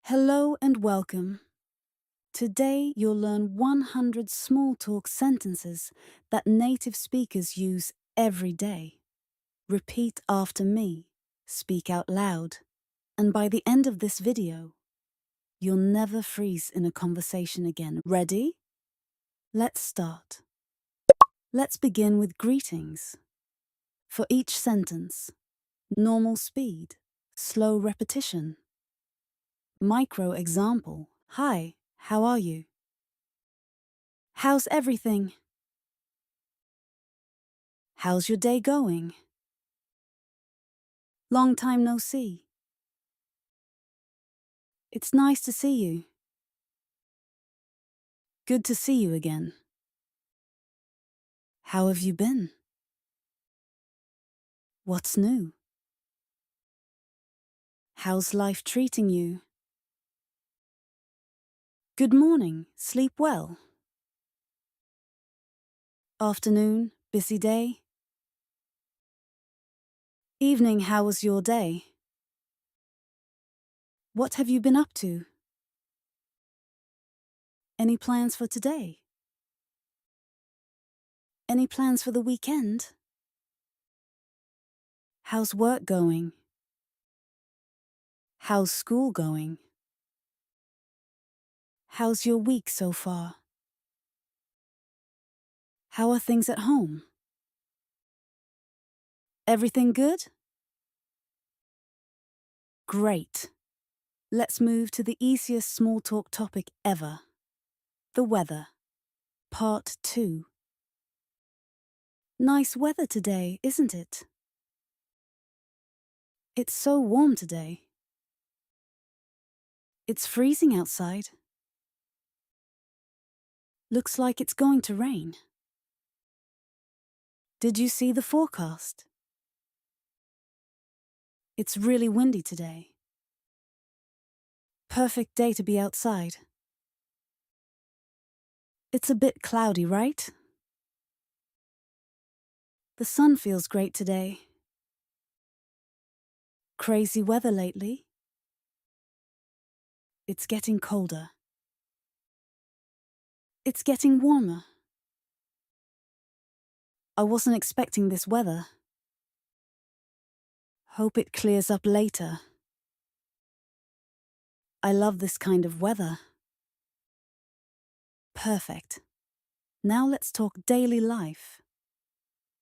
Hello and welcome. Today you'll learn 100 small talk sentences that native speakers use every day. Repeat after me, speak out loud, and by the end of this video, you'll never freeze in a conversation again. Ready? Let's start. Let's begin with greetings. For each sentence, normal speed, slow repetition. Micro example. Hi, how are you? How's everything? How's your day going? Long time no see. It's nice to see you. Good to see you again. How have you been? What's new? How's life treating you? Good morning, sleep well. Afternoon, busy day. Evening, how was your day? What have you been up to? Any plans for today? Any plans for the weekend? How's work going? How's school going? How's your week so far? How are things at home? Everything good? Great. Let's move to the easiest small talk topic ever. The weather. Part 2. Nice weather today, isn't it? It's so warm today. It's freezing outside. Looks like it's going to rain. Did you see the forecast? It's really windy today. Perfect day to be outside. It's a bit cloudy, right? The sun feels great today. Crazy weather lately. It's getting colder. It's getting warmer. I wasn't expecting this weather. Hope it clears up later. I love this kind of weather. Perfect. Now let's talk daily life.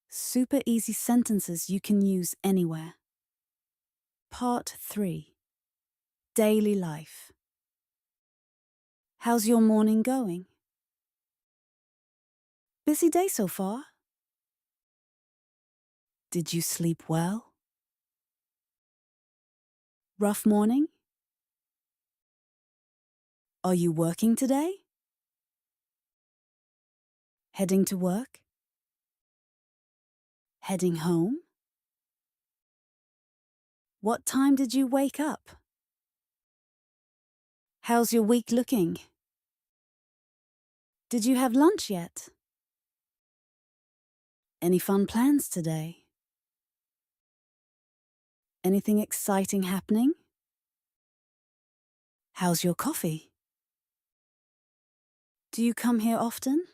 Super easy sentences you can use anywhere. Part 3. Daily life. How's your morning going? Busy day so far? Did you sleep well? Rough morning? Are you working today? Heading to work? Heading home? What time did you wake up? How's your week looking? Did you have lunch yet? Any fun plans today? Anything exciting happening? How's your coffee? Do you come here often?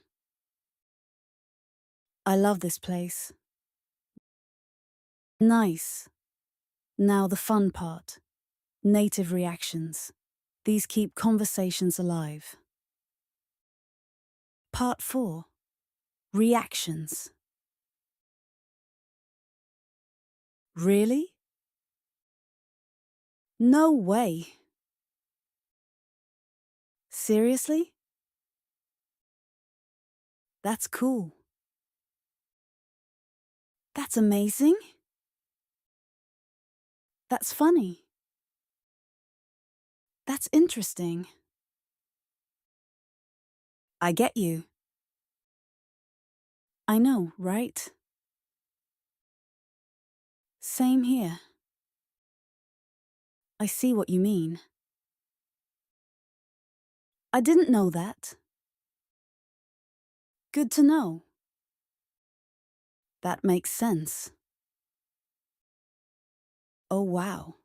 I love this place. Nice. Now the fun part. Native reactions. These keep conversations alive. Part 4. Reactions. Really? No way. Seriously? That's cool. That's amazing. That's funny. That's interesting. I get you. I know, right? Same here. I see what you mean. I didn't know that. Good to know. That makes sense. Oh, wow.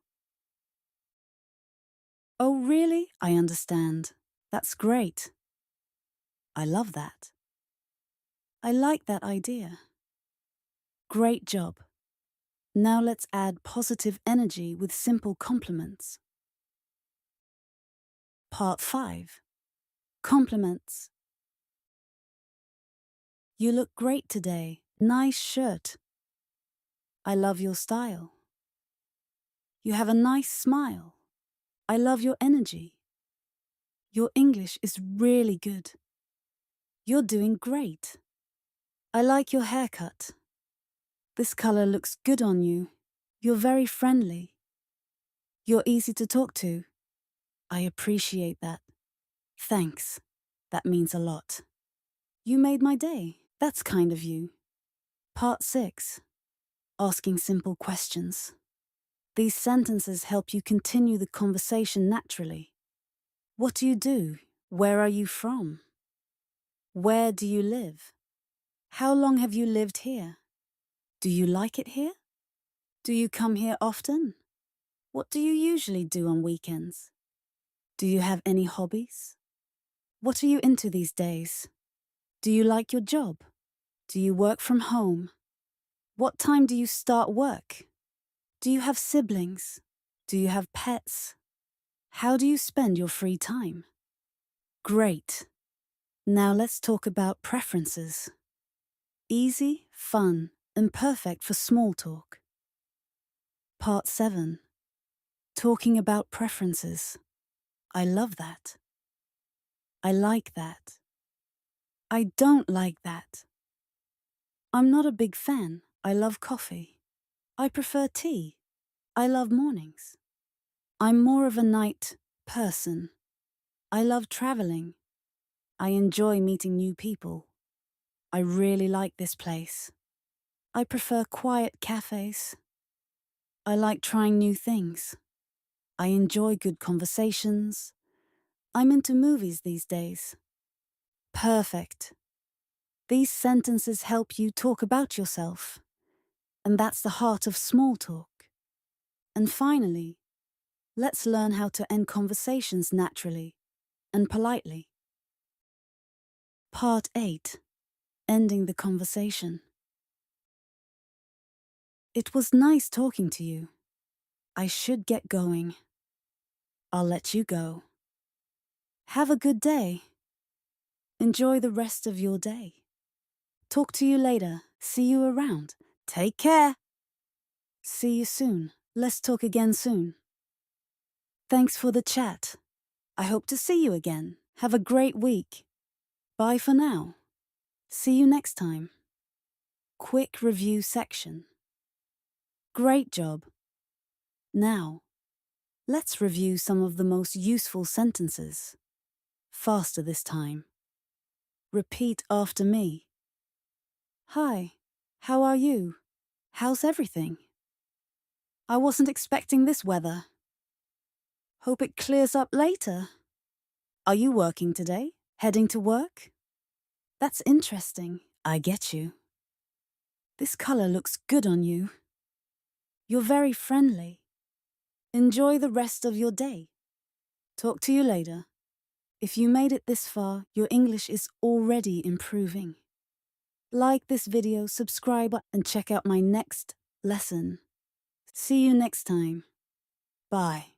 Oh, really? I understand. That's great. I love that. I like that idea. Great job. Now let's add positive energy with simple compliments. Part 5. Compliments. You look great today. Nice shirt. I love your style. You have a nice smile. I love your energy. Your English is really good. You're doing great. I like your haircut. This color looks good on you. You're very friendly. You're easy to talk to. I appreciate that. Thanks. That means a lot. You made my day. That's kind of you. Part 6. Asking simple questions. These sentences help you continue the conversation naturally. What do you do? Where are you from? Where do you live? How long have you lived here? Do you like it here? Do you come here often? What do you usually do on weekends? Do you have any hobbies? What are you into these days? Do you like your job? Do you work from home? What time do you start work? Do you have siblings? Do you have pets? How do you spend your free time? Great. Now let's talk about preferences. Easy, fun, and perfect for small talk. Part 7. Talking about preferences. I love that. I like that. I don't like that. I'm not a big fan. I love coffee. I prefer tea. I love mornings. I'm more of a night person. I love traveling. I enjoy meeting new people. I really like this place. I prefer quiet cafes. I like trying new things. I enjoy good conversations. I'm into movies these days. Perfect. These sentences help you talk about yourself. And that's the heart of small talk. And finally, let's learn how to end conversations naturally and politely. Part 8. Ending the conversation. It was nice talking to you. I should get going. I'll let you go. Have a good day. Enjoy the rest of your day. Talk to you later. See you around. Take care. See you soon. Let's talk again soon. Thanks for the chat. I hope to see you again. Have a great week. Bye for now. See you next time. Quick review section. Great job. Now, let's review some of the most useful sentences. Faster this time. Repeat after me. Hi, how are you? How's everything? I wasn't expecting this weather. Hope it clears up later. Are you working today? Heading to work? That's interesting. I get you. This color looks good on you. You're very friendly. Enjoy the rest of your day. Talk to you later. If you made it this far, your English is already improving. Like this video, subscribe, and check out my next lesson. See you next time. Bye.